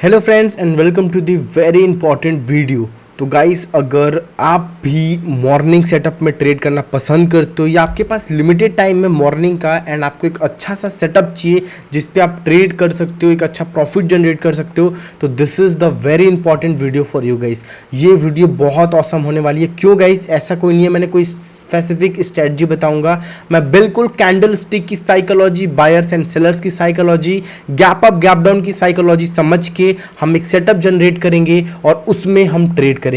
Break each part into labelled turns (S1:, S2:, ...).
S1: Hello friends and welcome to the very important video. तो guys, अगर आप भी मॉर्निंग सेटअप में ट्रेड करना पसंद करते हो या आपके पास लिमिटेड टाइम में मॉर्निंग का एंड आपको एक अच्छा सा सेटअप चाहिए जिस पे आप ट्रेड कर सकते हो, एक अच्छा प्रॉफिट जनरेट कर सकते हो, तो this is the very important video for you guys. ये वीडियो बहुत ऑसम होने वाली है। क्यों गाइस? ऐसा कोई नहीं है मैंने कोई स्पेसिफिक स्ट्रेटजी बताऊंगा, मैं बिल्कुल कैंडल स्टिक की साइकोलॉजी, बायर्स एंड सेलर्स की psychology, gap up gap down की साइकोलॉजी समझ के हम एक सेटअप जनरेट करेंगे और उसमें हम ट्रेड करेंगे।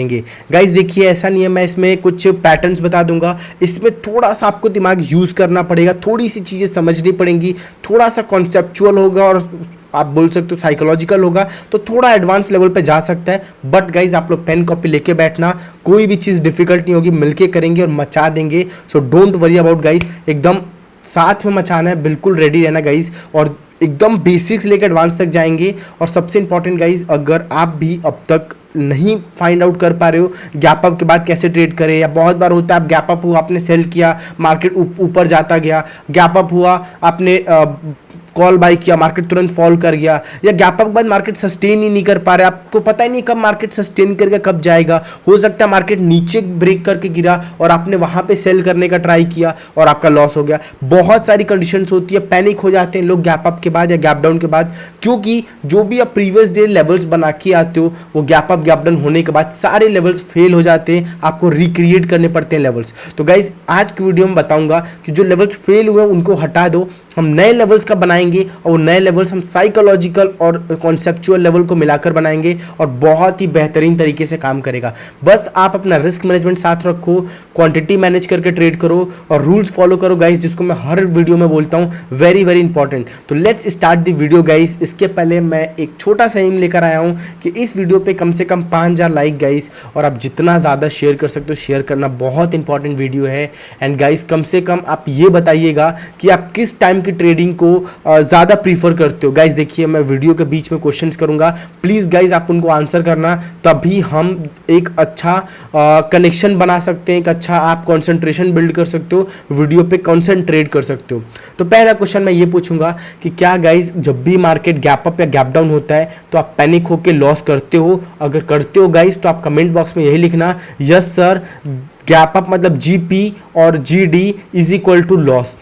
S1: गाइस देखिए, ऐसा नहीं है मैं इसमें कुछ पैटर्न्स बता दूंगा, इसमें थोड़ा सा आपको दिमाग यूज करना पड़ेगा, थोड़ी सी चीजें समझनी पड़ेंगी, थोड़ा सा कॉन्सेप्चुअल होगा और आप बोल सकते हो साइकोलॉजिकल होगा, तो थोड़ा एडवांस लेवल पे जा सकता है। बट गाइज आप लोग पेन कॉपी लेके बैठना, कोई भी चीज़ डिफिकल्ट नहीं होगी, मिलके करेंगे और मचा देंगे। So don't worry about guys, एकदम साथ में मचाना है, बिल्कुल रेडी रहना गाइज, और एकदम बेसिक्स लेकर एडवांस तक जाएंगे। और सबसे इंपॉर्टेंट गाइज, अगर आप भी अब तक नहीं फाइंड आउट कर पा रहे हो गैप अप के बाद कैसे ट्रेड करें, या बहुत बार होता है आप गैप अप हुआ आपने सेल किया, मार्केट ऊपर जाता गया, गैप अप हुआ आपने कॉल बाई किया, मार्केट तुरंत फॉल कर गया, या गैप अप के बाद मार्केट सस्टेन ही नहीं कर पा रहे, आपको पता ही नहीं कब मार्केट सस्टेन करके कब जाएगा। हो सकता है मार्केट नीचे ब्रेक करके गिरा और आपने वहां पे सेल करने का ट्राई किया और आपका लॉस हो गया। बहुत सारी कंडीशंस होती है, पैनिक हो जाते हैं लोग गैप अप के बाद या गैप डाउन के बाद, क्योंकि जो भी आप प्रीवियस डे लेवल्स बना के आते हो वो गैप अप गैप डाउन होने के बाद सारे लेवल्स फेल हो जाते हैं, आपको रिक्रिएट करने पड़ते हैं लेवल्स। तो गाइज आज की वीडियो में बताऊंगा कि जो लेवल्स फेल हुए उनको हटा दो, हम नए लेवल्स का बनाएंगे और वो नए लेवल्स हम साइकोलॉजिकल और कॉन्सेप्चुअल लेवल को मिलाकर बनाएंगे और बहुत ही बेहतरीन तरीके से काम करेगा। बस आप अपना रिस्क मैनेजमेंट साथ रखो, क्वांटिटी मैनेज करके ट्रेड करो और रूल्स फॉलो करो गाइस, जिसको मैं हर वीडियो में बोलता हूँ, वेरी वेरी इंपॉर्टेंट। तो let's start the video guys. इसके पहले मैं एक छोटा सा एम लेकर आया हूँ कि इस वीडियो पे कम से कम 5000 लाइक गाइस, और आप जितना ज़्यादा शेयर कर सकते हो शेयर करना, बहुत इंपॉर्टेंट वीडियो है। एंड गाइस कम से कम आप ये बताइएगा कि आप किस टाइम की ट्रेडिंग को ज़्यादा प्रीफर करते हो। गाइस देखिए, मैं वीडियो के बीच में क्वेश्चंस करूंगा, प्लीज़ गाइस आप उनको आंसर करना, तभी हम एक अच्छा कनेक्शन बना सकते हैं, एक अच्छा आप कंसंट्रेशन बिल्ड कर सकते हो, वीडियो पे कंसंट्रेट कर सकते हो। तो पहला क्वेश्चन मैं ये पूछूंगा कि क्या गाइस जब भी मार्केट गैप अप या गैप डाउन होता है तो आप पैनिक होकर लॉस करते हो? अगर करते हो गाइस तो आप कमेंट बॉक्स में यही लिखना, यस सर, गैप अप मतलब जीपी और GD is equal to loss.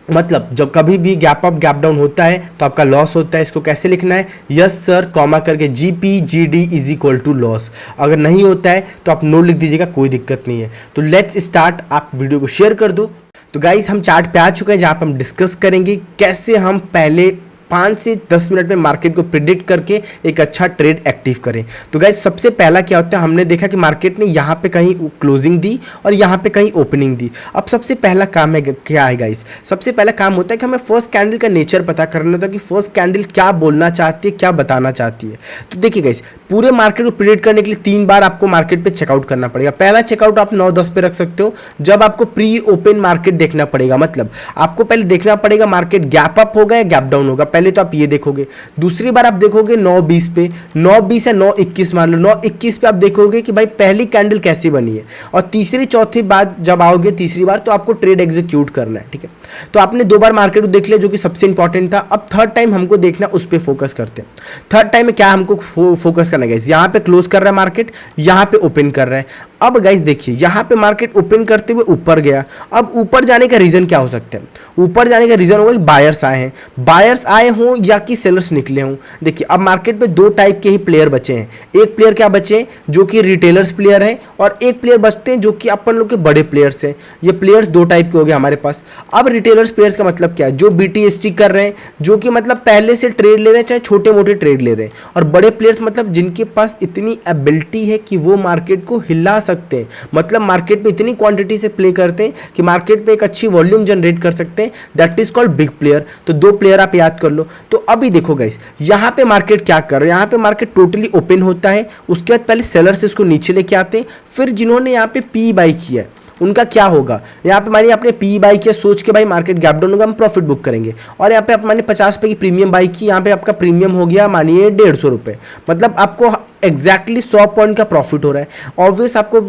S1: मतलब जब कभी भी गैप अप गैप डाउन होता है तो आपका लॉस होता है। इसको कैसे लिखना है? यस सर कॉमा करके GP GD is equal to loss. अगर नहीं होता है तो आप नो लिख दीजिएगा, कोई दिक्कत नहीं है। तो लेट्स स्टार्ट, आप वीडियो को शेयर कर दो। तो गाइस हम चार्ट पे आ चुके हैं जहां पे हम डिस्कस करेंगे कैसे हम पहले 5 से 10 मिनट में मार्केट को प्रिडिक्ट करके एक अच्छा ट्रेड एक्टिव करें। तो गाइस सबसे पहला क्या होता है, हमने देखा कि मार्केट ने यहाँ पे कहीं क्लोजिंग दी और यहाँ पे कहीं ओपनिंग दी। अब सबसे पहला काम है क्या है गाइस? सबसे पहला काम होता है कि हमें फर्स्ट कैंडल का नेचर पता करना होता है कि फर्स्ट कैंडल क्या बोलना चाहती है, क्या बताना चाहती है। तो देखिए गाइस, पूरे मार्केट को प्रिडिक्ट करने के लिए 3 बार आपको मार्केट पे चेकआउट करना पड़ेगा। पहला चेकआउट आप 9-10 पे रख सकते हो, जब आपको प्री ओपन मार्केट देखना पड़ेगा। मतलब आपको पहले देखना पड़ेगा मार्केट गैप अप होगा या गैप डाउन होगा, पहले तो आप ये देखोगे। दूसरी बार आप देखोगे 9:20 पे, 9:20 या 9:21 मान लो, 9:21 पे आप देखोगे कि भाई पहली कैंडल कैसी बनी है। और तीसरी चौथी बार जब आओगे, तीसरी बार, तो आपको ट्रेड एग्जीक्यूट करना है। ठीक है, तो आपने 2 बार मार्केट को देख लिया जो कि सबसे इंपॉर्टेंट था। अब थर्ड टाइम हमको देखना, उस पर फोकस करते हैं। थर्ड टाइम में क्या हमको फोकस करना है? यहाँ पे क्लोज कर रहा है मार्केट, यहाँ पे ओपन कर रहा है। अब गाइस देखिए, यहाँ पे मार्केट ओपन करते हुए ऊपर गया। अब ऊपर जाने का रीजन क्या हो सकता है? ऊपर जाने का रीजन होगा कि बायर्स आए हैं, बायर्स आए हों या कि सेलर्स निकले हों। देखिए अब मार्केट में 2 टाइप के ही प्लेयर बचे हैं। एक प्लेयर क्या बचे हैं जो कि रिटेलर्स प्लेयर हैं, और एक प्लेयर बचते हैं जो कि अपन लोग के बड़े प्लेयर्स हैं। ये प्लेयर्स 2 टाइप के हो गए हमारे पास। अब रिटेलर्स प्लेयर्स का मतलब क्या है? जो BTST कर रहे हैं, जो कि मतलब पहले से ट्रेड ले रहे हैं, चाहे छोटे मोटे ट्रेड ले रहे हैं। और बड़े प्लेयर्स मतलब जिनके पास इतनी एबिलिटी है कि वो मार्केट को हिला सकते हैं, मतलब मार्केट में इतनी क्वांटिटी से प्ले करते हैं कि मार्केट पे एक अच्छी वॉल्यूम जनरेट कर सकते हैं। That is called big player. तो 2 प्लेयर आप याद कर लो। तो अभी देखो गाइस, यहाँ पे मार्केट क्या कर रहा है? यहाँ पे मार्केट टोटली ओपन होता है, उसके बाद पहले सेलर्स इसको नीचे लेके आते हैं, फिर जिन्होंने यहाँ पे पी बाई किया है उनका क्या होगा? यहाँ पे मानिए आपने पी बाई किया सोच के भाई मार्केट गैप डाउन होगा, हम प्रॉफिट बुक करेंगे, और यहाँ पे आप मानिए 50 रुपये की प्रीमियम बाई की, यहाँ पे आपका प्रीमियम हो गया मानिए 150 रुपये। मतलब आपको एग्जैक्टली 100 पॉइंट का प्रॉफिट हो रहा है। ऑब्वियस आपको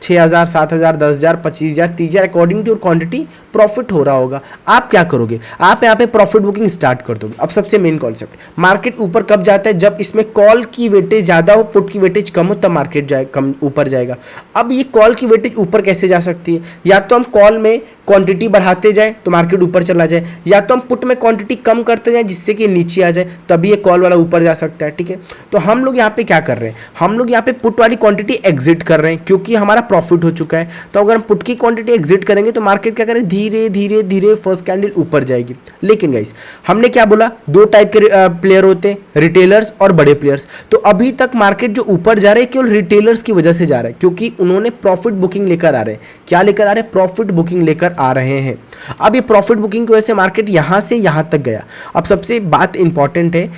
S1: 6,000, 7,000, 10,000, 25,000, 30,000 according to your quantity profit हो रहा होगा। आप क्या करोगे, आप यहाँ पे प्रॉफिट बुकिंग स्टार्ट कर दोगे। अब सबसे मेन कॉन्सेप्ट, मार्केट ऊपर कब जाता है, जब इसमें कॉल की वेटेज ज़्यादा हो, पुट की वेटेज कम हो, तब मार्केट जाए कम ऊपर जाएगा। अब ये कॉल की वेटेज ऊपर कैसे जा सकती है, या तो हम कॉल में क्वांटिटी बढ़ाते जाए तो मार्केट ऊपर चला जाए, या तो हम पुट में क्वांटिटी कम करते जाए जिससे कि नीचे आ जाए, तभी ये कॉल वाला ऊपर जा सकता है। ठीक है, तो हम लोग यहाँ पे क्या कर रहे हैं, हम लोग यहाँ पे पुट वाली क्वांटिटी एग्जिट कर रहे हैं क्योंकि हमारा प्रॉफिट हो चुका है। तो अगर हम पुट की क्वांटिटी एग्जिट करेंगे तो मार्केट क्या करें, धीरे धीरे धीरे फर्स्ट कैंडल ऊपर जाएगी। लेकिन गाइस हमने क्या बोला, दो टाइप के प्लेयर होते हैं, रिटेलर्स और बड़े प्लेयर्स। तो अभी तक मार्केट जो ऊपर जा रहा है केवल रिटेलर्स की वजह से जा रहा है, क्योंकि उन्होंने प्रॉफिट बुकिंग लेकर आ रहे हैं। क्या लेकर आ रहे हैं, प्रॉफिट बुकिंग लेकर आ रहे हैं। अब ये प्रॉफिट बुकिंग की वजह से मार्केट यहां से यहां तक गया। अब सबसे बात इंपॉर्टेंट है,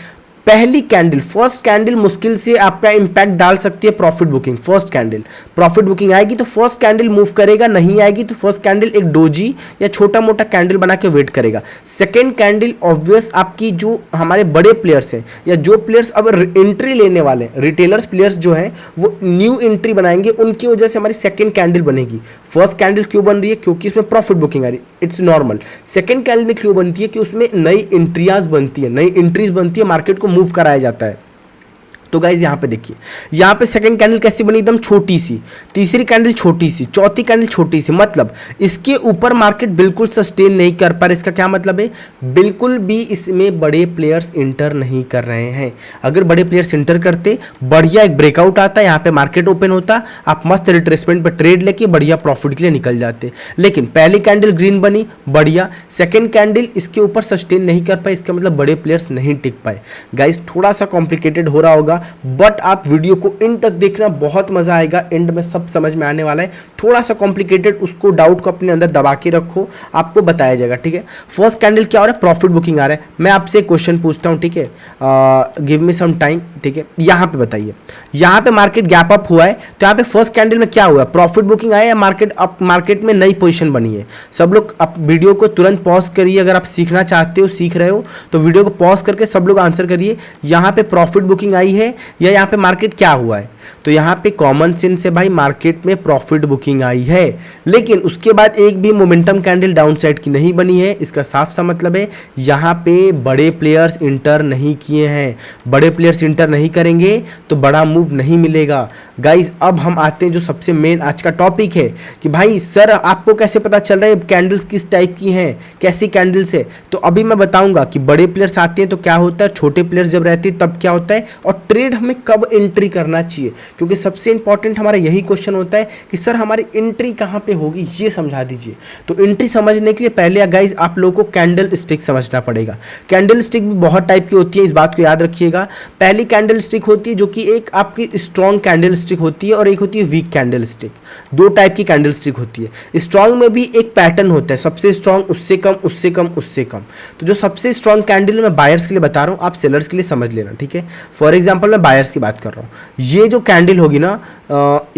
S1: पहली कैंडल, फर्स्ट कैंडल मुश्किल से आपका इंपैक्ट डाल सकती है profit booking. First candle profit booking आएगी तो फर्स्ट कैंडल मूव करेगा, नहीं आएगी तो फर्स्ट कैंडल एक डोजी या छोटा मोटा कैंडल बना के वेट करेगा। सेकेंड कैंडल ऑब्वियस आपकी जो हमारे बड़े प्लेयर्स हैं या जो प्लेयर्स अब एंट्री लेने वाले हैं, रिटेलर्स प्लेयर्स जो हैं वो न्यू एंट्री बनाएंगे, उनकी वजह से हमारी सेकेंड कैंडल बनेगी। फर्स्ट कैंडल क्यों बन रही है, क्योंकि उसमें प्रॉफिट बुकिंग आ रही है, इट्स नॉर्मल। सेकेंड कैंडल क्यों बनती है कि उसमें नई एंट्रियाज बनती है, नई एंट्रीज बनती है, मार्केट को मूव कराया जाता है। तो गाइज यहाँ पे देखिए, यहाँ पे सेकंड कैंडल कैसी बनी, एकदम छोटी सी, तीसरी कैंडल छोटी सी, चौथी कैंडल छोटी सी, मतलब इसके ऊपर मार्केट बिल्कुल सस्टेन नहीं कर पा रहा। इसका क्या मतलब है, बिल्कुल भी इसमें बड़े प्लेयर्स इंटर नहीं कर रहे हैं। अगर बड़े प्लेयर्स इंटर करते, बढ़िया एक ब्रेकआउट आता, यहाँ पे मार्केट ओपन होता, आप मस्त रिट्रेसमेंट पर ट्रेड लेके बढ़िया प्रॉफिट के लिए निकल जाते। लेकिन पहली कैंडल ग्रीन बनी, बढ़िया, सेकेंड कैंडल इसके ऊपर सस्टेन नहीं कर पाए, इसका मतलब बड़े प्लेयर्स नहीं टिक पाए। गाइज थोड़ा सा कॉम्प्लिकेटेड हो रहा होगा, बट आप वीडियो को एंड तक देखना, बहुत मजा आएगा, एंड में सब समझ में आने वाला है। थोड़ा सा कॉम्प्लिकेटेड, उसको डाउट को अपने अंदर दबा के रखो, आपको बताया जाएगा। ठीक है, फर्स्ट कैंडल क्या हो रहा है, प्रॉफिट बुकिंग आ रहा है। मैं आपसे एक क्वेश्चन पूछता हूं, ठीक है, गिव मी सम टाइम। ठीक है, यहाँ पे बताइए, यहाँ पे मार्केट गैप अप हुआ है, तो यहाँ पे फर्स्ट कैंडल में क्या हुआ, प्रॉफिट बुकिंग आया या मार्केट में नई पोजीशन बनी है। सब लोग आप वीडियो को तुरंत पॉज करिए, अगर आप सीखना चाहते हो, सीख रहे हो तो वीडियो को पॉज करके सब लोग आंसर करिए, यहाँ पे प्रॉफिट बुकिंग आई है या यहाँ पे मार्केट क्या हुआ है। तो यहाँ पे कॉमन सेंस है भाई, मार्केट में प्रॉफिट बुकिंग आई है, लेकिन उसके बाद एक भी मोमेंटम कैंडल डाउन साइड की नहीं बनी है। इसका साफ सा मतलब है यहाँ पे बड़े प्लेयर्स इंटर नहीं किए हैं। बड़े प्लेयर्स इंटर नहीं करेंगे तो बड़ा मूव नहीं मिलेगा। गाइज अब हम आते हैं जो सबसे मेन आज का टॉपिक है कि भाई सर आपको कैसे पता चल रहा है कैंडल्स किस टाइप की हैं, कैसी कैंडल्स है। तो अभी मैं बताऊंगा कि बड़े प्लेयर्स आते हैं तो क्या होता है, छोटे प्लेयर्स जब रहते हैं तब क्या होता है, और ट्रेड हमें कब एंट्री करना चाहिए, क्योंकि सबसे इंपॉर्टेंट हमारा यही क्वेश्चन होता है कि सर हमारी एंट्री कहाँ पे होगी, ये समझा दीजिए। तो एंट्री समझने के लिए पहले गाइज आप लोगों को कैंडल स्टिक समझना पड़ेगा। कैंडल स्टिक भी बहुत टाइप की होती है, इस बात को याद रखिएगा। पहली कैंडल स्टिक होती है जो कि एक आपकी स्ट्रॉन्ग कैंडल स्टिक होती है और एक होती है वीक कैंडल स्टिक। दो टाइप की कैंडल स्टिक होती है। स्ट्रॉन्ग में भी एक पैटर्न होता है, सबसे स्ट्रॉन्ग, उससे कम, उससे कम, उससे कम। तो जो सबसे स्ट्रॉन्ग कैंडल मैं बायर्स के लिए बता रहा हूँ, आप सेलर्स के लिए समझ लेना, ठीक है। फॉर एग्जाम्पल मैं बायर्स की बात कर रहा हूँ। ये जो कैंडल होगी ना,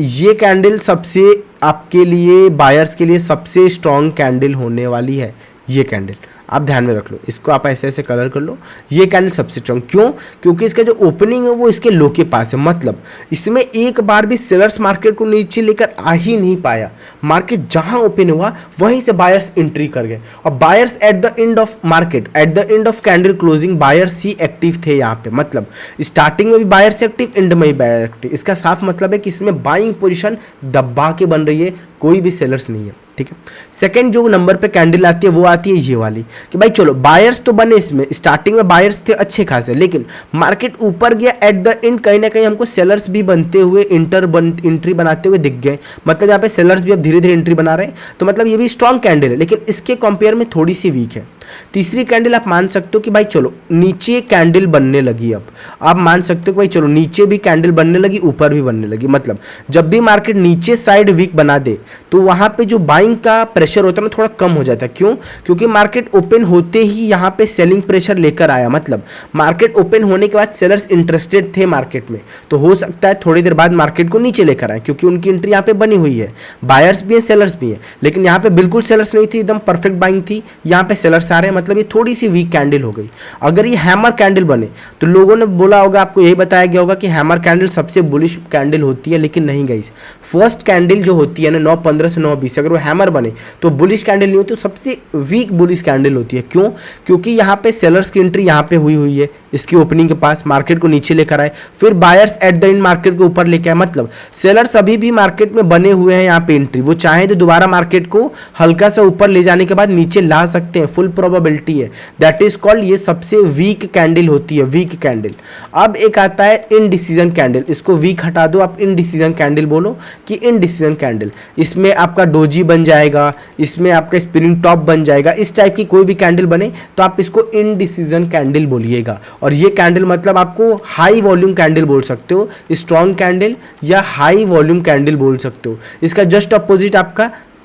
S1: ये कैंडल सबसे आपके लिए, बायर्स के लिए सबसे स्ट्रॉन्ग कैंडल होने वाली है। ये कैंडल आप ध्यान में रख लो, इसको आप ऐसे ऐसे कलर कर लो। ये कैंडल सबसे स्ट्रॉन्ग क्यों, क्योंकि इसका जो ओपनिंग है वो इसके लो के पास है, मतलब इसमें एक बार भी सेलर्स मार्केट को नीचे लेकर आ ही नहीं पाया। मार्केट जहां ओपन हुआ वहीं से बायर्स एंट्री कर गए, और buyers at the end of market, at the end of candle closing buyers he active थे यहाँ पे। मतलब स्टार्टिंग में भी बायर्स एक्टिव, एंड में भी बायर एक्टिव। इसका साफ मतलब है कि इसमें बाइंग पोजिशन दबा के बन रही है, कोई भी सेलर्स नहीं है, ठीक है। सेकंड जो नंबर पे कैंडल आती है वो आती है ये वाली, कि भाई चलो बायर्स तो बने, इसमें स्टार्टिंग में बायर्स थे अच्छे खासे, लेकिन मार्केट ऊपर गया, एट द एंड कहीं ना कहीं हमको सेलर्स भी बनते हुए एंट्री बनाते हुए दिख गए। मतलब यहाँ पे सेलर्स भी अब धीरे धीरे एंट्री बना रहे हैं, तो मतलब ये भी स्ट्रॉन्ग कैंडल है, लेकिन इसके कंपेयर में थोड़ी सी वीक है। तीसरी कैंडल आप मान सकते हो कि भाई चलो नीचे कैंडल बनने लगी। अब आप मान सकते हो कि भाई चलो नीचे भी कैंडल बनने लगी, ऊपर भी बनने लगी। मतलब जब भी मार्केट नीचे साइड वीक बना दे तो वहां पे जो बाइंग का प्रेशर होता है ना थोड़ा कम हो जाता है। क्यों, क्योंकि मार्केट ओपन होते ही यहाँ पे सेलिंग प्रेशर लेकर आया। मतलब मार्केट ओपन होने के बाद सेलर्स इंटरेस्टेड थे मार्केट में, तो हो सकता है थोड़ी देर बाद मार्केट को नीचे लेकर आए, क्योंकि उनकी एंट्री यहाँ पे बनी हुई है। बायर्स भी है, सेलर्स भी है, लेकिन यहाँ पे बिल्कुल सेलर्स नहीं थी, एकदम परफेक्ट बाइंग थी। यहाँ पे सेलर्स दिखा रहे हैं, मतलब ये थोड़ी सी वीक कैंडल हो गई। अगर ये हैमर कैंडल बने तो लोगों ने बोला होगा, आपको यही बताया गया होगा कि हैमर कैंडल सबसे बुलिश कैंडल होती है, लेकिन नहीं गाइस। फर्स्ट कैंडल जो होती है ना 9:15 से 9:20, अगर वो हैमर बने तो बुलिश कैंडल नहीं होती, तो सबसे वीक बुलिश कैंडल होती है। क्यों? क्योंकि यहाँ पे सेलर्स की एंट्री यहाँ पे हुई है, इसकी ओपनिंग के पास मार्केट को नीचे लेकर आए, फिर buyers at the end market को ऊपर लेके आए। मतलब सेलर्स अभी भी मार्केट में बने हुए हैं, यहाँ पे एंट्री वो चाहे तो दोबारा मार्केट को हल्का सा ऊपर ले जाने के बाद नीचे ला सकते हैं, फुल प्रोबेबिलिटी है। दैट इज कॉल्ड, ये सबसे वीक कैंडल होती है, वीक कैंडल। अब एक आता है इनडिसीजन कैंडल, इसको वीक हटा दो, आप इनडिसीजन कैंडल बोलो कि इनडिसीजन कैंडल। इसमें आपका डोजी बन जाएगा, इसमें आपका स्प्रिंग टॉप बन जाएगा, इस टाइप की कोई भी कैंडल बने तो आप इसको इनडिसीजन कैंडल बोलिएगा। और ये कैंडल मतलब आपको हाई वॉल्यूम कैंडल बोल सकते हो, स्ट्रॉन्ग कैंडल या हाई वॉल्यूम कैंडल बोल सकते हो। इसका जस्ट अपोजिट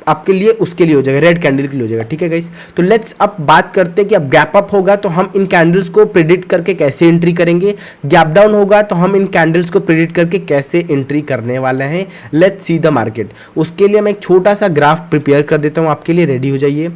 S1: आपके लिए उसके लिए हो जाएगा, रेड कैंडल के लिए हो जाएगा। ठीक है गाइस, तो लेट्स अब बात करते हैं कि अब गैप अप होगा तो हम इन कैंडल्स को प्रेडिक्ट करके कैसे एंट्री करेंगे, गैप डाउन होगा तो हम इन कैंडल्स को प्रेडिक्ट करके कैसे एंट्री करने वाले हैं। Let's see the market. उसके लिए मैं एक छोटा सा ग्राफ प्रिपेयर कर देता हूं आपके लिए, रेडी हो जाइए।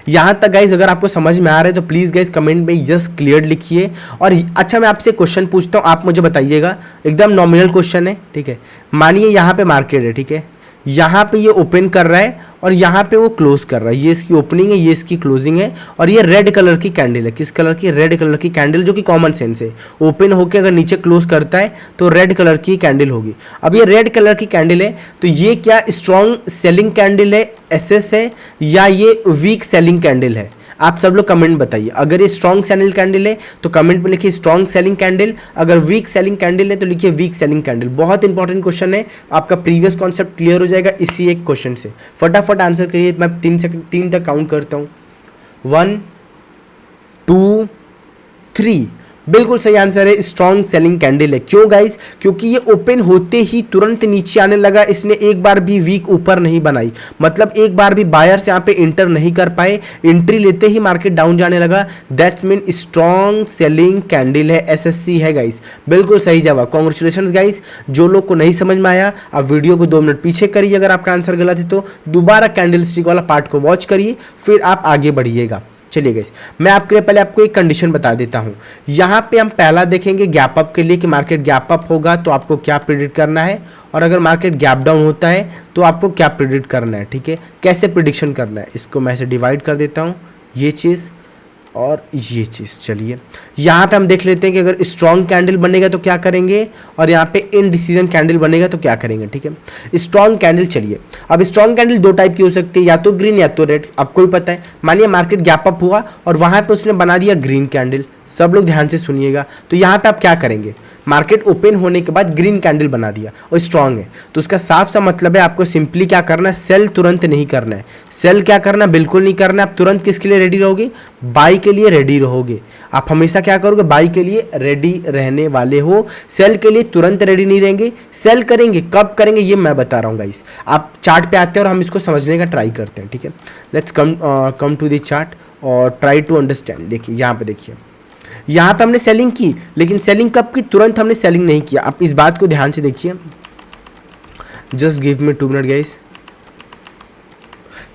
S1: यहां तक गाइज अगर आपको समझ में आ रहा है तो प्लीज गाइज कमेंट में यस क्लियर लिखिए। और अच्छा, मैं आपसे क्वेश्चन पूछता हूं, आप मुझे बताइएगा, एकदम नॉमिनल क्वेश्चन है। ठीक है, मानिए यहां पे मार्केट है, ठीक है, यहाँ पे ये ओपन कर रहा है और यहाँ पे वो क्लोज कर रहा है, ये इसकी ओपनिंग है, ये इसकी क्लोजिंग है, और ये रेड कलर की कैंडल है। किस कलर की? रेड कलर की कैंडल, जो कि कॉमन सेंस है। ओपन होकर अगर नीचे क्लोज करता है तो रेड कलर की कैंडल होगी। अब ये रेड कलर की कैंडल है तो ये क्या स्ट्रॉन्ग सेलिंग कैंडल है, एसएस है, या ये वीक सेलिंग कैंडल है? आप सब लोग कमेंट बताइए। अगर ये स्ट्रॉन्ग सेलिंग कैंडल है तो कमेंट में लिखिए स्ट्रॉन्ग सेलिंग कैंडल, अगर वीक सेलिंग कैंडल है तो लिखिए वीक सेलिंग कैंडल। बहुत इंपॉर्टेंट क्वेश्चन है, आपका प्रीवियस कॉन्सेप्ट क्लियर हो जाएगा इसी एक क्वेश्चन से। फटाफट आंसर करिए, मैं 3 तक काउंट करता हूँ। 1 2 3, बिल्कुल सही आंसर है, स्ट्रॉन्ग सेलिंग कैंडल है। क्यों गाइस? क्योंकि ये ओपन होते ही तुरंत नीचे आने लगा, इसने एक बार भी वीक ऊपर नहीं बनाई, मतलब एक बार भी बायर्स यहाँ पे इंटर नहीं कर पाए, एंट्री लेते ही मार्केट डाउन जाने लगा। That's mean strong selling candle है, एसएससी है गाइस। बिल्कुल सही जवाब, कॉन्ग्रेचुलेशन गाइस। जो लोग को नहीं समझ में आया आप वीडियो को 2 मिनट पीछे करिए, अगर आपका आंसर गलत है तो दोबारा कैंडल स्टिक वाला पार्ट को वॉच करिए, फिर आप आगे बढ़िएगा। चलिए गाइस, मैं आपके लिए पहले आपको एक कंडीशन बता देता हूं। यहां पे हम पहला देखेंगे गैप अप के लिए कि मार्केट गैप अप होगा तो आपको क्या प्रेडिक्ट करना है, और अगर मार्केट गैप डाउन होता है तो आपको क्या प्रेडिक्ट करना है। ठीक है, कैसे प्रेडिक्शन करना है इसको मैं ऐसे डिवाइड कर देता हूं, ये चीज़ और ये चीज़। चलिए यहाँ पे हम देख लेते हैं कि अगर स्ट्रॉन्ग कैंडल बनेगा तो क्या करेंगे, और यहाँ पे इनडिसीजन कैंडल बनेगा तो क्या करेंगे। ठीक है, स्ट्रॉन्ग कैंडल, चलिए अब स्ट्रॉन्ग कैंडल 2 टाइप की हो सकती है, या तो ग्रीन या तो रेड, आपको भी पता है। मानिए मार्केट गैप अप हुआ और वहाँ पे उसने बना दिया ग्रीन कैंडल, सब लोग ध्यान से सुनिएगा। तो यहाँ पे आप क्या करेंगे, मार्केट ओपन होने के बाद ग्रीन कैंडल बना दिया और स्ट्रांग है, तो उसका साफ सा मतलब है आपको सिंपली क्या करना है, सेल तुरंत नहीं करना है। सेल क्या करना है, बिल्कुल नहीं करना है। आप तुरंत किसके लिए रेडी रहोगे, बाई के लिए रेडी रहोगे। आप हमेशा क्या करोगे, बाई के लिए रेडी रहने वाले हो, सेल के लिए तुरंत रेडी नहीं रहेंगे। सेल करेंगे, कब करेंगे ये मैं बता रहा हूँ गाइस। आप चार्ट पे आते हैं और हम इसको समझने का ट्राई करते हैं। ठीक है, let's come to the chart और ट्राई टू अंडरस्टैंड। देखिए यहाँ पे, देखिए यहाँ पे हमने सेलिंग की, लेकिन सेलिंग कब की, तुरंत हमने सेलिंग नहीं किया। आप इस बात को ध्यान से देखिए, just give me 2 minute guys.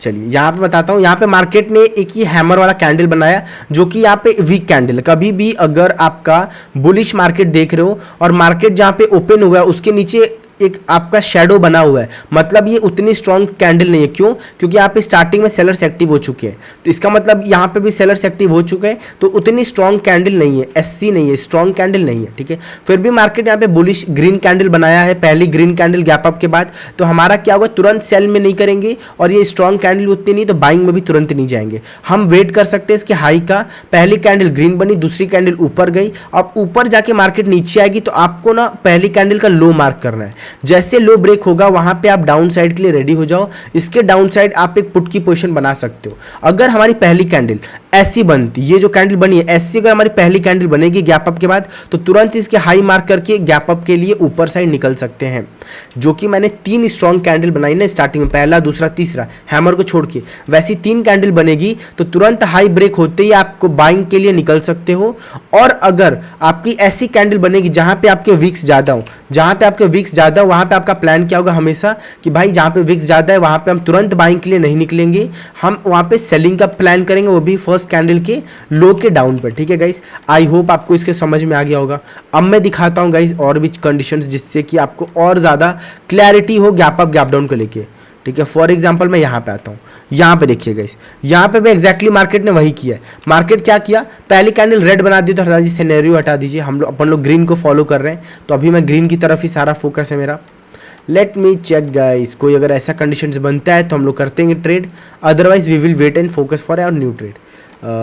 S1: चलिए यहाँ पे बताता हूँ, यहाँ पे मार्केट ने एक ही हैमर वाला कैंडल बनाया जो कि यहाँ पे वीक कैंडल है। कभी भी अगर आपका बुलिश मार्केट देख रहे हो और मार्केट जहाँ पे ओपन हुआ है उसके नीचे एक आपका शेडो बना हुआ है, मतलब ये उतनी स्ट्रॉन्ग कैंडल नहीं है। क्यों? क्योंकि यहाँ पे स्टार्टिंग में सेलर्स एक्टिव हो चुके हैं, तो इसका मतलब यहाँ पे भी सेलर्स एक्टिव हो चुके हैं, तो उतनी स्ट्रॉन्ग कैंडल नहीं है, एससी नहीं है, स्ट्रॉन्ग कैंडल नहीं है। ठीक है, फिर भी मार्केट यहाँ पे बुलिश ग्रीन कैंडल बनाया है, पहली ग्रीन कैंडल गैप अप के बाद, तो हमारा क्या होगा, तुरंत सेल में नहीं करेंगे और ये स्ट्रॉन्ग कैंडल उतनी नहीं, तो बाइंग में भी तुरंत नहीं जाएंगे। हम वेट कर सकते हैं इसके हाई का। पहली कैंडल ग्रीन बनी, दूसरी कैंडल ऊपर गई, अब ऊपर जाके मार्केट नीचे आएगी, तो आपको ना पहली कैंडल का लो मार्क करना है। जैसे लो ब्रेक होगा वहां पे आप डाउन साइड के लिए रेडी हो जाओ। इसके डाउन साइड आप एक पुट की पोजीशन बना सकते हो। अगर हमारी पहली कैंडल ऐसी बनती, ये जो कैंडल बनी है ऐसी अगर हमारी पहली कैंडल बनेगी गैप अप के बाद, तो तुरंत इसके हाई मार्क करके गैप अप के लिए ऊपर साइड निकल सकते हैं। जो कि मैंने 3 स्ट्रॉन्ग कैंडल बनाई ना स्टार्टिंग में, पहला दूसरा तीसरा हैमर को छोड़ के, वैसी 3 कैंडल बनेगी तो तुरंत हाई ब्रेक होते ही आपको बाइंग के लिए निकल सकते हो। और अगर आपकी ऐसी कैंडल बनेगी जहां पे आपके विक्स ज़्यादा हो, जहां पे आपके विक्स ज़्यादा हो वहां पे आपका प्लान क्या होगा हमेशा कि भाई जहां पे विक्स ज़्यादा है वहां पे हम तुरंत बाइंग के लिए नहीं निकलेंगे, हम वहां पे सेलिंग का प्लान करेंगे, वो भी फर्स्ट कैंडल के लो के डाउन पर। ठीक है गाइस, आई होप आपको इसके समझ में आ गया होगा। अब मैं दिखाता हूं गाइस और भी कंडीशंस जिससे कि आपको और ज़्यादा क्लैरिटी हो गैप अप गैप डाउन को लेके। ठीक है, फॉर एग्जांपल मैं यहाँ पे आता हूँ, यहाँ पे देखिए गाइस, यहाँ पे भी एग्जैक्टली मार्केट ने वही किया है। मार्केट क्या किया, पहली कैंडल रेड बना दी तो हटा दीजिए, सिनेरियो हटा दीजिए, हम लोग अपन लोग ग्रीन को फॉलो कर रहे हैं, तो अभी मैं ग्रीन की तरफ ही सारा फोकस है मेरा। लेट मी चेक गाइस, कोई अगर ऐसा कंडीशन बनता है तो हम लोग करते हैं trade, otherwise we will wait and focus for our new trade.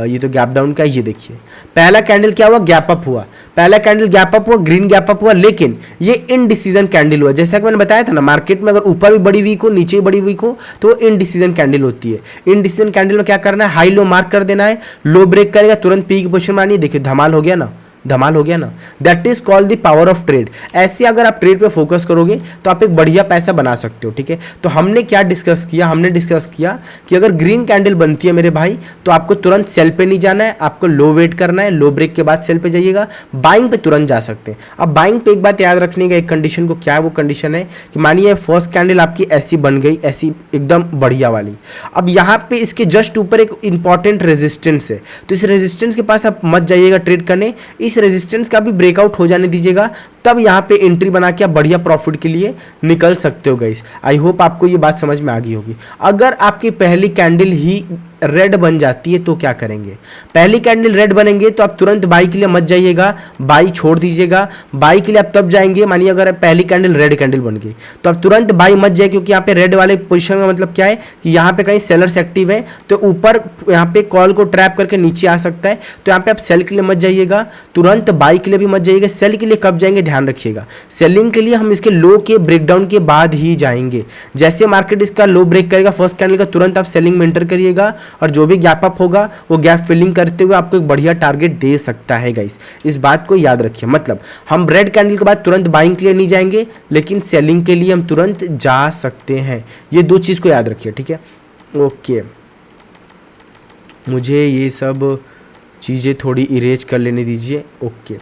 S1: ये तो गैप डाउन का, ये देखिए पहला कैंडल क्या हुआ, गैप अप हुआ, पहला कैंडल गैप अप हुआ, ग्रीन गैप अप हुआ, लेकिन ये इनडिसीजन कैंडल हुआ। जैसा कि मैंने बताया था ना, मार्केट में अगर ऊपर भी बड़ी वीक हो नीचे भी बड़ी वीक हो तो वो इनडिसीजन कैंडल होती है। इनडिसीजन कैंडल में क्या करना है, हाई लो मार्क कर देना है, लो ब्रेक करेगा तुरंत पी की पोजीशन मारनी है। देखिए धमाल हो गया ना, धमाल हो गया ना, that is called the power of trade. ऐसे अगर आप ट्रेड पे फोकस करोगे तो आप एक बढ़िया पैसा बना सकते हो। ठीक है, तो हमने क्या डिस्कस किया, हमने डिस्कस किया कि अगर ग्रीन कैंडल बनती है मेरे भाई तो आपको तुरंत सेल पे नहीं जाना है, आपको लो वेट करना है, लो ब्रेक के बाद सेल पे जाइएगा, बाइंग पे तुरंत जा सकते हैं। अब बाइंग पे एक बात याद रखने का, एक कंडीशन को, क्या है वो कंडीशन है कि मानिए फर्स्ट कैंडल आपकी ऐसी बन गई, ऐसी एकदम बढ़िया वाली, अब यहाँ पे इसके जस्ट ऊपर एक इंपॉर्टेंट रेजिस्टेंस है, तो इस रेजिस्टेंस के पास आप मत जाइएगा ट्रेड करने, इस रेजिस्टेंस का भी ब्रेकआउट हो जाने दीजिएगा, तब यहाँ पे एंट्री बना के आप बढ़िया प्रॉफिट के लिए निकल सकते हो गाइस। आई होप आपको ये बात समझ में आ गई होगी। अगर आपकी पहली कैंडल ही रेड बन जाती है तो क्या करेंगे, पहली कैंडल रेड बनेंगे तो आप तुरंत बाई के लिए मत जाइएगा, बाई छोड़ दीजिएगा। बाई के लिए आप तब जाएंगे, मानिए अगर पहली कैंडल रेड कैंडल बन गई तो आप तुरंत बाई मत जाए, क्योंकि यहाँ पे रेड वाले पोजीशन का मतलब क्या है कि यहाँ पे कहीं सेलर्स एक्टिव है, तो ऊपर यहाँ पे कॉल को ट्रैप करके नीचे आ सकता है, तो यहाँ पे आप सेल के लिए मत जाइएगा, तुरंत बाई के लिए भी मत जाइएगा। सेल के लिए कब जाएंगे ध्यान रखिएगा, सेलिंग के लिए हम इसके लो के ब्रेकडाउन के बाद ही जाएंगे। जैसे मार्केट इसका लो ब्रेक करेगा फर्स्ट कैंडल का, तुरंत आप सेलिंग में एंटर करिएगा, और जो भी गैप अप होगा वो गैप फिलिंग करते हुए आपको एक बढ़िया टारगेट दे सकता है गाइस। इस बात को याद रखिए, मतलब हम रेड कैंडल के बाद तुरंत बाइंग के लिए नहीं जाएंगे, लेकिन सेलिंग के लिए हम तुरंत जा सकते हैं। ये दो चीज़ को याद रखिए, ठीक है। ओके, मुझे ये सब चीज़ें थोड़ी इरेज कर लेने दीजिए। ओके,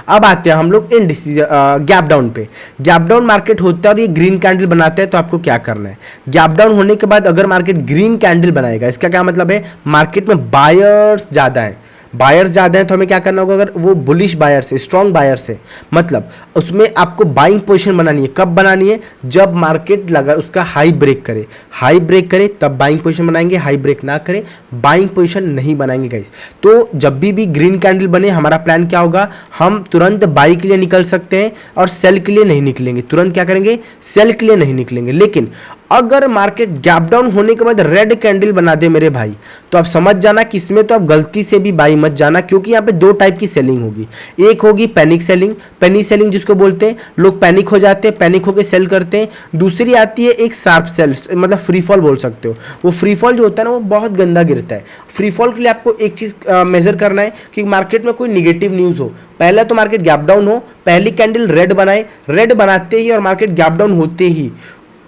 S1: अब आते हैं हम लोग इन गैप डाउन पे। गैप डाउन मार्केट होता है और ये ग्रीन कैंडल बनाता है, तो आपको क्या करना है, गैप डाउन होने के बाद अगर मार्केट ग्रीन कैंडल बनाएगा, इसका क्या मतलब है, मार्केट में बायर्स ज़्यादा है, बायर्स ज़्यादा हैं, तो हमें क्या करना होगा, अगर वो बुलिश बायर्स है, स्ट्रॉन्ग बायर्स है, मतलब उसमें आपको बाइंग पोजीशन बनानी है। कब बनानी है, जब मार्केट लगा उसका हाई ब्रेक करे, हाई ब्रेक करे तब बाइंग पोजीशन बनाएंगे, हाई ब्रेक ना करे बाइंग पोजीशन नहीं बनाएंगे गाइस। तो जब भी ग्रीन कैंडल बने हमारा प्लान क्या होगा, हम तुरंत बाई के लिए निकल सकते हैं और सेल के लिए नहीं निकलेंगे। तुरंत क्या करेंगे, सेल के लिए नहीं निकलेंगे। लेकिन अगर मार्केट गैप डाउन होने के बाद रेड कैंडल बना दे मेरे भाई, तो आप समझ जाना कि इसमें तो आप गलती से भी बाई मत जाना, क्योंकि यहाँ पे दो टाइप की सेलिंग होगी। एक होगी पैनिक सेलिंग, पैनिक सेलिंग जिसको बोलते हैं, लोग पैनिक हो जाते हैं, पैनिक होकर सेल करते हैं। दूसरी आती है एक शार्प सेल, मतलब फ्री फॉल बोल सकते हो। वो फ्री फॉल जो होता है ना, वो बहुत गंदा गिरता है। फ्री फॉल के लिए आपको एक चीज़ मेजर करना है कि मार्केट में कोई निगेटिव न्यूज़ हो, पहले तो मार्केट गैप डाउन हो, पहली कैंडल रेड बनाए, रेड बनाते ही और मार्केट गैप डाउन होते ही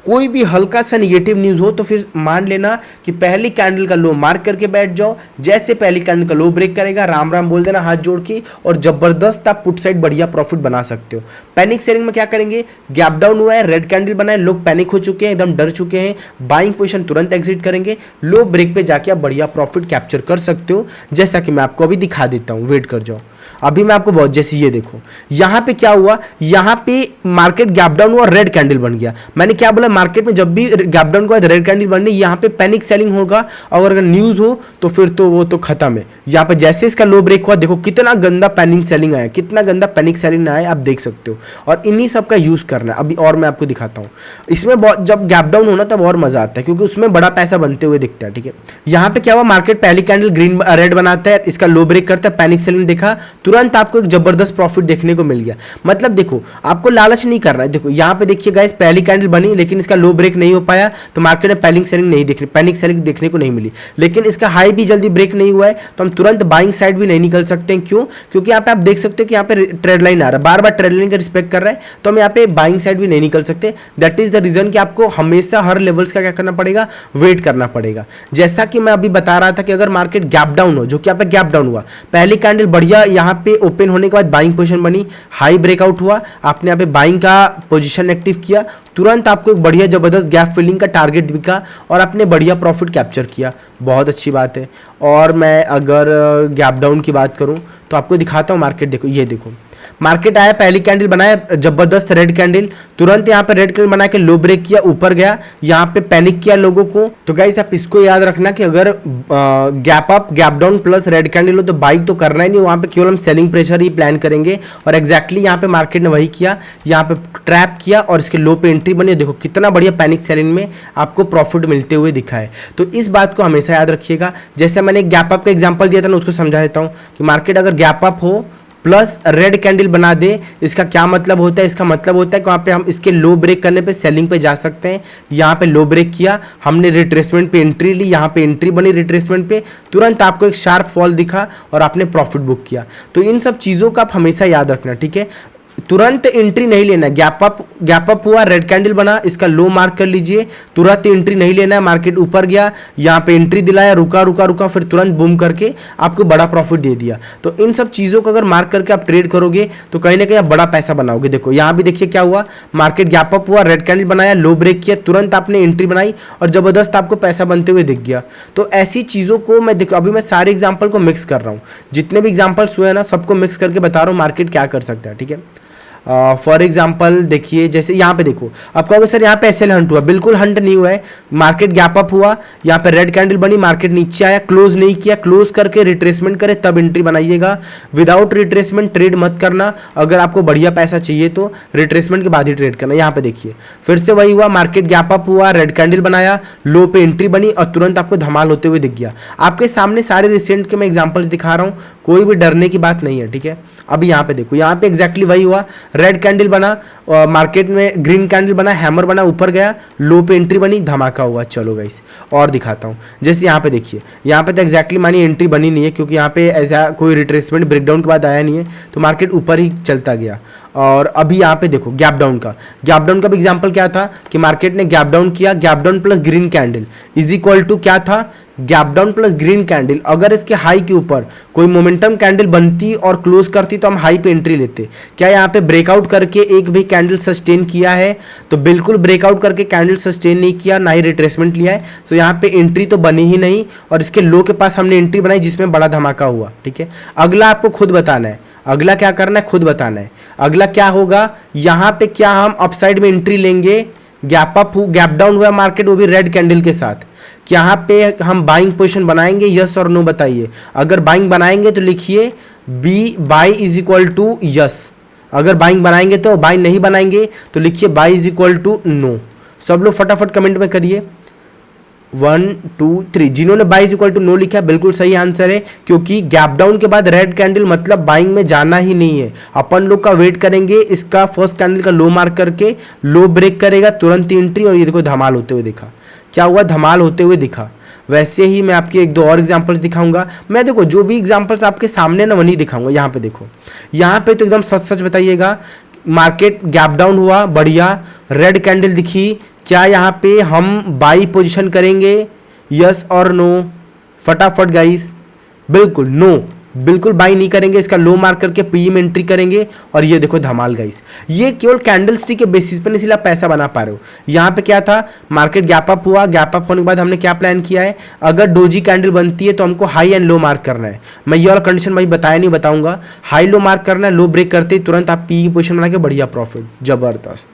S1: कोई भी हल्का सा निगेटिव न्यूज़ हो, तो फिर मान लेना कि पहली कैंडल का लो मार्क करके बैठ जाओ। जैसे पहली कैंडल का लो ब्रेक करेगा, राम राम बोल देना हाथ जोड़ के, और जबरदस्त आप पुट साइड बढ़िया प्रॉफिट बना सकते हो। पैनिक सेलिंग में क्या करेंगे, गैप डाउन हुआ है, रेड कैंडल बनाए, लोग पैनिक हो चुके हैं, एकदम डर चुके हैं, बाइंग पोजीशन तुरंत एग्जिट करेंगे, लो ब्रेक पे जाके आप बढ़िया प्रॉफिट कैप्चर कर सकते हो, जैसा कि मैं आपको अभी दिखा देता हूँ। वेट कर जाओ, अभी मैं आपको बहुत, जैसे ये देखो यहाँ पे क्या हुआ, यहाँ पे मार्केट गैप डाउन हुआ, रेड कैंडल बन गया। मैंने क्या बोला, मार्केट में जब भी गैप डाउन के बाद रेड कैंडल बननी, यहाँ पे पैनिक सेलिंग होगा, और अगर न्यूज़ हो तो फिर तो वो तो खत्म है। यहाँ पे जैसे इसका लो ब्रेक हुआ, देखो कितना गंदा पैनिक सेलिंग आया, कितना गंदा पैनिक सेलिंग आया, आप देख सकते हो। और इन्हीं सब का यूज़ करना है अभी, और मैं आपको दिखाता हूँ। इसमें बहुत, जब गैप डाउन होना तब और मजा आता है, क्योंकि उसमें बड़ा पैसा बनते हुए दिखता है। ठीक है, यहाँ पे क्या हुआ, मार्केट पहली कैंडल ग्रीन रेड बनाता है, इसका लो ब्रेक करता है, पैनिक सेलिंग देखा, तुरंत तुरंत आपको एक जबरदस्त प्रॉफिट देखने को मिल गया। मतलब देखो आपको लालच नहीं करना है। देखो यहाँ पे देखिए गाइस पहली कैंडल बनी लेकिन इसका लो ब्रेक नहीं हो पाया तो मार्केट में पैनिक सेलिंग देखने को नहीं मिली। लेकिन इसका हाई भी जल्दी ब्रेक नहीं हुआ है तो हम तुरंत बाइंग साइड भी नहीं निकल सकते हैं। क्यों? क्योंकि यहाँ पे आप देख सकते हो कि यहाँ पे ट्रेड लाइन आ रहा है, बार बार ट्रेड लाइन का रिस्पेक्ट कर रहा है तो हम यहाँ पे बाइंग साइड भी नहीं निकल सकते। दैट इज द रीजन कि आपको हमेशा हर लेवल्स का क्या करना पड़ेगा, वेट करना पड़ेगा। जैसा कि मैं अभी बता रहा था कि अगर मार्केट गैप डाउन हो, जो कि यहाँ पे गैप डाउन हुआ, पहली कैंडल बढ़िया यहाँ पे ओपन होने के बाद बाइंग पोजीशन बनी, हाई ब्रेकआउट हुआ, आपने यहाँ पे बाइंग का पोजीशन एक्टिव किया, तुरंत आपको एक बढ़िया जबरदस्त गैप फिलिंग का टारगेट दिखा और आपने बढ़िया प्रॉफिट कैप्चर किया। बहुत अच्छी बात है। और मैं अगर गैप डाउन की बात करूं तो आपको दिखाता हूं मार्केट। देखो ये देखो मार्केट आया, पहली कैंडल बनाया जबरदस्त रेड कैंडल, तुरंत यहाँ पे रेड कैंडल बना के लो ब्रेक किया, ऊपर गया, यहाँ पे पैनिक किया लोगों को। तो गाइस आप इसको याद रखना कि अगर gap up gap down plus red candle हो तो बाइक तो करना ही नहीं, वहाँ पे केवल हम सेलिंग प्रेशर ही प्लान करेंगे। और एग्जैक्टली यहाँ पे मार्केट ने वही किया, यहाँ पे ट्रैप किया और इसके लो पे एंट्री बनी। देखो कितना बढ़िया पैनिक सेलिंग में आपको प्रॉफिट मिलते हुए दिखा है। तो इस बात को हमेशा याद रखिएगा। जैसे मैंने गैप अप का एग्जाम्पल दिया था ना, उसको समझा देता हूँ कि मार्केट अगर गैप अप हो प्लस रेड कैंडल बना दे, इसका क्या मतलब होता है? इसका मतलब होता है कि वहाँ पे हम इसके लो ब्रेक करने पे सेलिंग पे जा सकते हैं। यहाँ पे लो ब्रेक किया, हमने रिट्रेसमेंट पे एंट्री ली, यहाँ पे एंट्री बनी रिट्रेसमेंट पे, तुरंत आपको एक शार्प फॉल दिखा और आपने प्रॉफिट बुक किया। तो इन सब चीज़ों का आप हमेशा याद रखना, ठीक है। तुरंत एंट्री नहीं लेना है। गैप अप हुआ, रेड कैंडल बना, इसका लो मार्क कर लीजिए, तुरंत एंट्री नहीं लेना है। मार्केट ऊपर गया, यहाँ पे एंट्री दिलाया, रुका, फिर तुरंत बूम करके आपको बड़ा प्रॉफिट दे दिया। तो इन सब चीज़ों को अगर मार्क करके आप ट्रेड करोगे तो कहीं ना कहीं आप बड़ा पैसा बनाओगे। देखो यहाँ भी देखिए क्या हुआ, मार्केट गैप अप हुआ, रेड कैंडल बनाया, लो ब्रेक किया, तुरंत आपने एंट्री बनाई और जबरदस्त आपको पैसा बनते हुए दिख गया। तो ऐसी चीज़ों को मैं देखो, अभी मैं सारे एग्जाम्पल को मिक्स कर रहा हूँ, जितने भी एग्जाम्पल्स हुए हैं ना सबको मिक्स करके बता रहा हूँ मार्केट क्या कर सकता है, ठीक है। फॉर एग्जाम्पल देखिए, जैसे यहाँ पे देखो, आप कहोगे सर यहाँ पे एसएल हंट हुआ, बिल्कुल हंट नहीं हुआ है। मार्केट गैप अप हुआ, यहाँ पे रेड कैंडल बनी, मार्केट नीचे आया, क्लोज नहीं किया, क्लोज करके रिट्रेसमेंट करे तब एंट्री बनाइएगा। विदाउट रिट्रेसमेंट ट्रेड मत करना। अगर आपको बढ़िया पैसा चाहिए तो रिट्रेसमेंट के बाद ही ट्रेड करना। यहाँ पे देखिए फिर से वही हुआ, मार्केट गैप अप हुआ, रेड कैंडल बनाया, लो पे एंट्री बनी और तुरंत आपको धमाल होते हुए दिख गया। आपके सामने सारे रिसेंट के मैं एग्जाम्पल्स दिखा रहा हूँ, कोई भी डरने की बात नहीं है, ठीक है। अभी यहाँ पे देखो, यहाँ पे एग्जैक्टली वही हुआ, रेड कैंडल बना, मार्केट में ग्रीन कैंडल बना, हैमर बना, ऊपर गया, लो पे एंट्री बनी, धमाका हुआ। चलो गाइस और दिखाता हूँ। जैसे यहाँ पे देखिए, यहाँ पे तो एग्जैक्टली मानिए एंट्री बनी नहीं है क्योंकि यहाँ पे ऐसा कोई रिट्रेसमेंट ब्रेकडाउन के बाद आया नहीं है, तो मार्केट ऊपर ही चलता गया। और अभी यहाँ पे देखो गैप डाउन का भी एग्जाम्पल क्या था कि मार्केट ने गैप डाउन किया, gap down plus green candle is equal to क्या था, gap down plus green candle. अगर इसके हाई के ऊपर कोई मोमेंटम कैंडल बनती और क्लोज करती तो हम हाई पे एंट्री लेते। क्या यहाँ पे ब्रेकआउट करके एक भी कैंडल सस्टेन किया है? तो बिल्कुल ब्रेकआउट करके कैंडल सस्टेन नहीं किया, ना ही रिट्रेसमेंट लिया है, तो यहाँ पे एंट्री तो बनी ही नहीं और इसके लो के पास हमने एंट्री बनाई जिसमें बड़ा धमाका हुआ, ठीक है। अगला आपको खुद बताना है, अगला क्या करना है खुद बताना है। अगला क्या होगा, यहाँ पे क्या हम अपसाइड में एंट्री लेंगे, गैप डाउन हुआ मार्केट वो भी रेड कैंडल के साथ, यहाँ पे हम बाइंग पोजीशन बनाएंगे, यस और नो बताइए। अगर बाइंग बनाएंगे तो लिखिए B buy is equal to yes, अगर बाइंग बनाएंगे तो, बाइंग नहीं बनाएंगे तो लिखिए buy is equal to no. सब लोग फटाफट कमेंट में करिए 1 2 3। जिन्होंने buy is equal to no लिखा है बिल्कुल सही आंसर है, क्योंकि गैप डाउन के बाद रेड कैंडल मतलब बाइंग में जाना ही नहीं है। अपन लोग का वेट करेंगे, इसका फर्स्ट कैंडल का लो मार्क करके लो ब्रेक करेगा, तुरंत एंट्री, और ये देखो धमाल होते हुए दिखा। क्या हुआ, धमाल होते हुए दिखा। वैसे ही मैं आपके एक दो और एग्जांपल्स दिखाऊंगा। मैं देखो जो भी एग्जांपल्स आपके सामने ना वही दिखाऊंगा। यहाँ पे देखो, यहाँ पे तो एकदम सच सच बताइएगा, मार्केट गैप डाउन हुआ, बढ़िया रेड कैंडल दिखी, क्या यहाँ पे हम बाई पोजीशन करेंगे, यस और नो? फटाफट गाइस, बिल्कुल नो, बिल्कुल बाई नहीं करेंगे, इसका लो मार्क करके पी में एंट्री करेंगे और ये देखो धमाल गाइस। ये केवल कैंडल स्टिक के बेसिस पर इसलिए आप पैसा बना पा रहे हो। यहाँ पे क्या था, मार्केट गैप अप हुआ, गैप अप होने के बाद हमने क्या प्लान किया है, अगर डोजी कैंडल बनती है तो हमको हाई एंड लो मार्क करना है। मैं ये वाला कंडीशन भाई बताया नहीं, बताऊंगा। हाई लो मार्क करना है, लो ब्रेक करते ही तुरंत आप पी की पोजिशन बना के बढ़िया प्रॉफिट, जबरदस्त,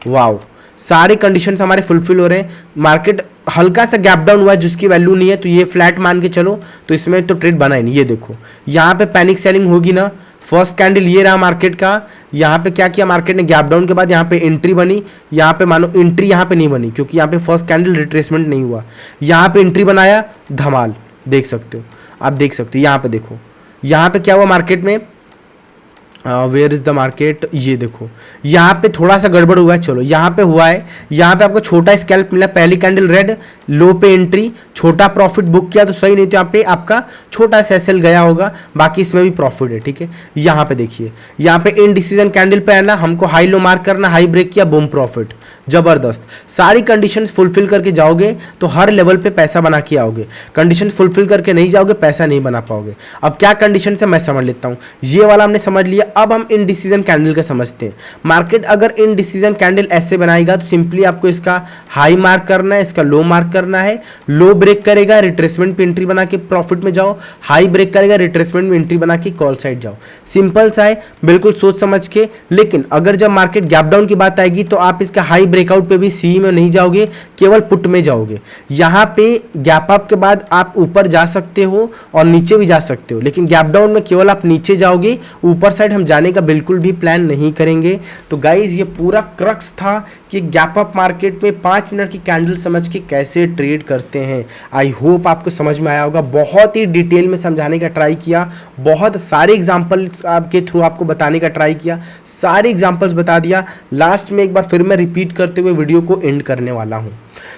S1: वाओ। सारे कंडीशंस हमारे फुलफिल हो रहे हैं। मार्केट हल्का सा गैप डाउन हुआ है जिसकी वैल्यू नहीं है, तो ये फ्लैट मान के चलो, तो इसमें तो ट्रेड बना ही नहीं। ये देखो यहाँ पे पैनिक सेलिंग होगी ना, फर्स्ट कैंडल ये रहा मार्केट का। यहाँ पे क्या किया मार्केट ने, गैप डाउन के बाद यहाँ पे एंट्री बनी, यहाँ पे मानो एंट्री यहाँ पे नहीं बनी क्योंकि यहाँ पे फर्स्ट कैंडल रिट्रेसमेंट नहीं हुआ। यहाँ पे एंट्री बनाया, धमाल, देख सकते हो आप, देख सकते हो। यहाँ पे देखो, यहाँ पे क्या हुआ मार्केट में, वेयर इज़ द मार्केट, ये देखो यहाँ पे थोड़ा सा गड़बड़ हुआ है। चलो यहाँ पे हुआ है, यहाँ पे आपको छोटा स्कैल्प मिला, पहली कैंडल रेड, लो पे एंट्री, छोटा प्रॉफिट बुक किया तो सही, नहीं तो यहाँ पे आपका छोटा सा एसएल गया होगा, बाकी इसमें भी प्रॉफिट है। ठीक है, यहाँ पे देखिए, यहाँ पे इनडिसीजन कैंडल पे आना, हमको हाई लो मार्क करना, हाई ब्रेक किया, बूम प्रॉफिट, जबरदस्त। सारी कंडीशंस फुलफिल करके जाओगे तो हर लेवल पे पैसा बना के आओगे। कंडीशन फुलफिल करके नहीं जाओगे, पैसा नहीं बना पाओगे। अब क्या कंडीशन है मैं समझ लेता हूँ। ये वाला हमने समझ लिया, अब हम इनडिसीजन कैंडल का समझते हैं। मार्केट अगर इनडिसीजन कैंडल ऐसे बनाएगा तो सिंपली आपको इसका हाई मार्क करना है, इसका लो मार्क करना है, लो ब्रेक करेगा, रिट्रेसमेंट पे एंट्री बना के प्रॉफिट में जाओ, हाई ब्रेक करेगा, रिट्रेसमेंट में एंट्री बना के कॉल साइड जाओ। सिंपल सा है, बिल्कुल सोच समझ के। लेकिन अगर जब मार्केट गैप डाउन की बात आएगी तो आप इसका हाई ब्रेकआउट पे भी सी में नहीं जाओगे, केवल पुट में जाओगे। यहाँ पे गैप अप के बाद आप ऊपर जा सकते हो और नीचे भी जा सकते हो, लेकिन गैप डाउन में केवल आप नीचे जाओगे, ऊपर साइड हम जाने का बिल्कुल भी प्लान नहीं करेंगे। तो गाइज ये पूरा क्रक्स था कि गैप अप मार्केट में 5 मिनट की कैंडल समझ के कैसे ट्रेड करते हैं। आई होप आपको समझ में आया होगा। बहुत ही डिटेल में समझाने का ट्राई किया, बहुत सारे एग्जांपल्स आपके थ्रू आपको बताने का ट्राई किया, सारे एग्जांपल्स बता दिया। लास्ट में एक बार फिर मैं रिपीट करते हुए वीडियो को एंड करने वाला हूँ।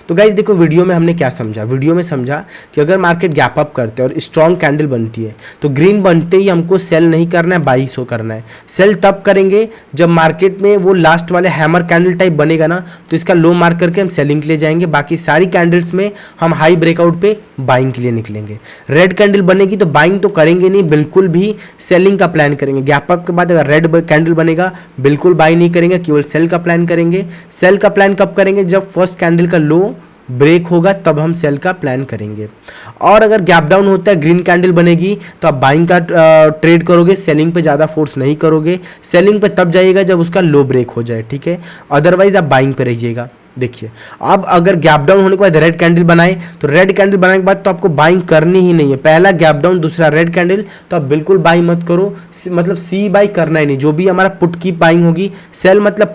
S1: तो गाइज देखो, वीडियो में हमने क्या समझा। वीडियो में समझा कि अगर मार्केट गैप अप करते हैं और स्ट्रॉन्ग कैंडल बनती है तो ग्रीन बनते ही हमको सेल नहीं करना है, बाई शो करना है। सेल तब करेंगे जब मार्केट में वो लास्ट वाले हैमर कैंडल टाइप बनेगा ना, तो इसका लो मार्क करके हम सेलिंग के लिए जाएंगे। बाकी सारी कैंडल्स में हम हाई ब्रेकआउट पे बाइंग के लिए निकलेंगे। रेड कैंडल बनेगी तो बाइंग तो करेंगे नहीं, बिल्कुल भी सेलिंग का प्लान करेंगे। गैप अप के बाद अगर रेड कैंडल बनेगा बिल्कुल बाई नहीं करेंगे, केवल सेल का प्लान करेंगे। सेल का प्लान कब करेंगे? जब फर्स्ट कैंडल का लो ब्रेक होगा तब हम सेल का प्लान करेंगे। और अगर गैप डाउन होता है, ग्रीन कैंडल बनेगी तो आप बाइंग का ट्रेड करोगे, सेलिंग पे ज़्यादा फोर्स नहीं करोगे। सेलिंग पे तब जाइएगा जब उसका लो ब्रेक हो जाए, ठीक है। अदरवाइज आप बाइंग पे रहिएगा। देखिए, अब अगर गैप डाउन होने के बाद रेड कैंडल बनाए तो रेड कैंडल बनाने के बाद तो आपको बाइंग करनी ही नहीं है। पहला गैप डाउन, दूसरा रेड कैंडल, तो आप बिल्कुल बाई मत करो, मतलब सी बाई करना ही नहीं। जो भी हमारा पुट की बाइंग होगी, सेल मतलब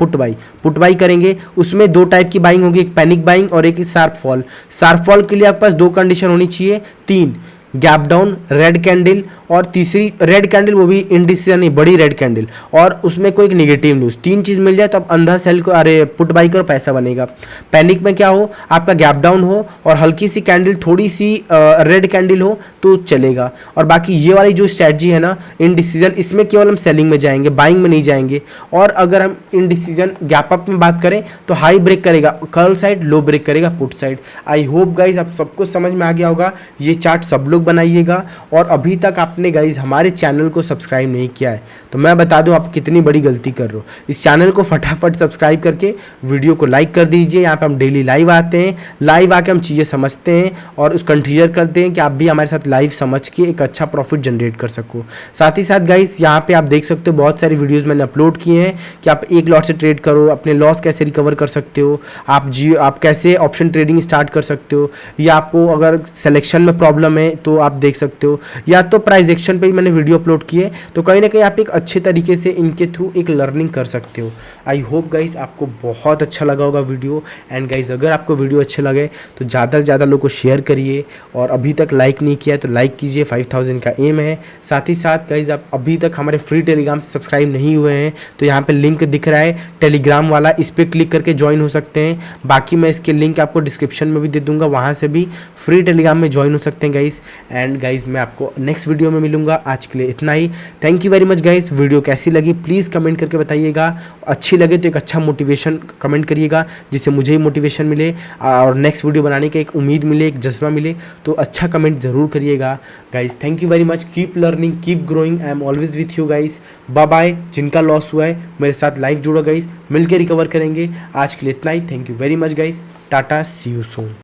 S1: पुट बाई करेंगे। उसमें 2 टाइप की बाइंग होगी, एक पैनिक बाइंग और एक शार्प फॉल। शार्प फॉल के लिए आपके पास 2 कंडीशन होनी चाहिए, 3 गैप डाउन, रेड कैंडल और तीसरी रेड कैंडल, वो भी इंडिसीजन नहीं, बड़ी रेड कैंडल, और उसमें कोई एक नेगेटिव न्यूज़। 3 चीज़ मिल जाए तो आप अंधा सेल को, अरे पुट बाई करो, पैसा बनेगा। पैनिक में क्या हो, आपका गैप डाउन हो और हल्की सी कैंडल, थोड़ी सी रेड कैंडल हो तो चलेगा। और बाकी ये वाली जो स्ट्रैटेजी है ना इनडिसीजन, इसमें केवल हम सेलिंग में जाएंगे, बाइंग में नहीं जाएंगे। और अगर हम इनडिसीजन गैप अप में बात करें तो हाई ब्रेक करेगा कॉल साइड, लो ब्रेक करेगा put side. I hope guys आप सबको समझ में आ गया होगा। ये चार्ट सब लोग बनाइएगा। और अभी तक आपने गाइज हमारे चैनल को सब्सक्राइब नहीं किया है तो मैं बता दूं आप कितनी बड़ी गलती कर रहे हो। इस चैनल को फटाफट सब्सक्राइब करके वीडियो को लाइक कर दीजिए। यहाँ पे हम डेली लाइव आते हैं, लाइव आके हम चीज़ें समझते हैं और उस कंट्रीजर करते हैं कि आप भी हमारे साथ लाइव समझ के एक अच्छा प्रॉफिट जनरेट कर सको। साथ ही साथ गाइज यहाँ पे आप देख सकते हो बहुत सारी वीडियोज़ मैंने अपलोड किए हैं कि आप एक लॉट से ट्रेड करो, अपने लॉस कैसे रिकवर कर सकते हो, आप कैसे ऑप्शन ट्रेडिंग स्टार्ट कर सकते हो, या आपको अगर सिलेक्शन में प्रॉब्लम है तो आप देख सकते हो, या तो प्राइस एक्शन पे ही मैंने वीडियो अपलोड किए। तो कहीं ना कहीं आप एक अच्छे तरीके से इनके थ्रू एक लर्निंग कर सकते हो। आई होप गाइज आपको बहुत अच्छा लगा होगा वीडियो। एंड गाइज अगर आपको वीडियो अच्छे लगे तो ज़्यादा से ज़्यादा लोगों को शेयर करिए, और अभी तक लाइक नहीं किया है तो लाइक कीजिए, 5000 का एम है। साथ ही साथ गाइज आप अभी तक हमारे फ्री टेलीग्राम से सब्सक्राइब नहीं हुए हैं तो यहाँ पर लिंक दिख रहा है टेलीग्राम वाला, इस पर क्लिक करके ज्वाइन हो सकते हैं। बाकी मैं इसके लिंक आपको डिस्क्रिप्शन में भी दे दूँगा, वहाँ से भी फ्री टेलीग्राम में ज्वाइन हो सकते हैं गाइज। एंड गाइज मैं आपको नेक्स्ट वीडियो में मिलूंगा। आज के लिए इतना ही। Thank you very much guys. Video कैसी लगी प्लीज़ कमेंट करके बताइएगा। अच्छी लगे तो एक अच्छा मोटिवेशन कमेंट करिएगा जिससे मुझे ही मोटिवेशन मिले और नेक्स्ट वीडियो बनाने की एक उम्मीद मिले, एक जज्बा मिले। तो अच्छा कमेंट ज़रूर करिएगा guys. Thank you very much. Keep learning, keep growing. I am always with you guys. Bye bye. जिनका लॉस हुआ है मेरे साथ लाइव जुड़ो गाइज, मिलकर रिकवर करेंगे। आज के लिए इतना ही। Thank you very much guys. Tata, see you soon.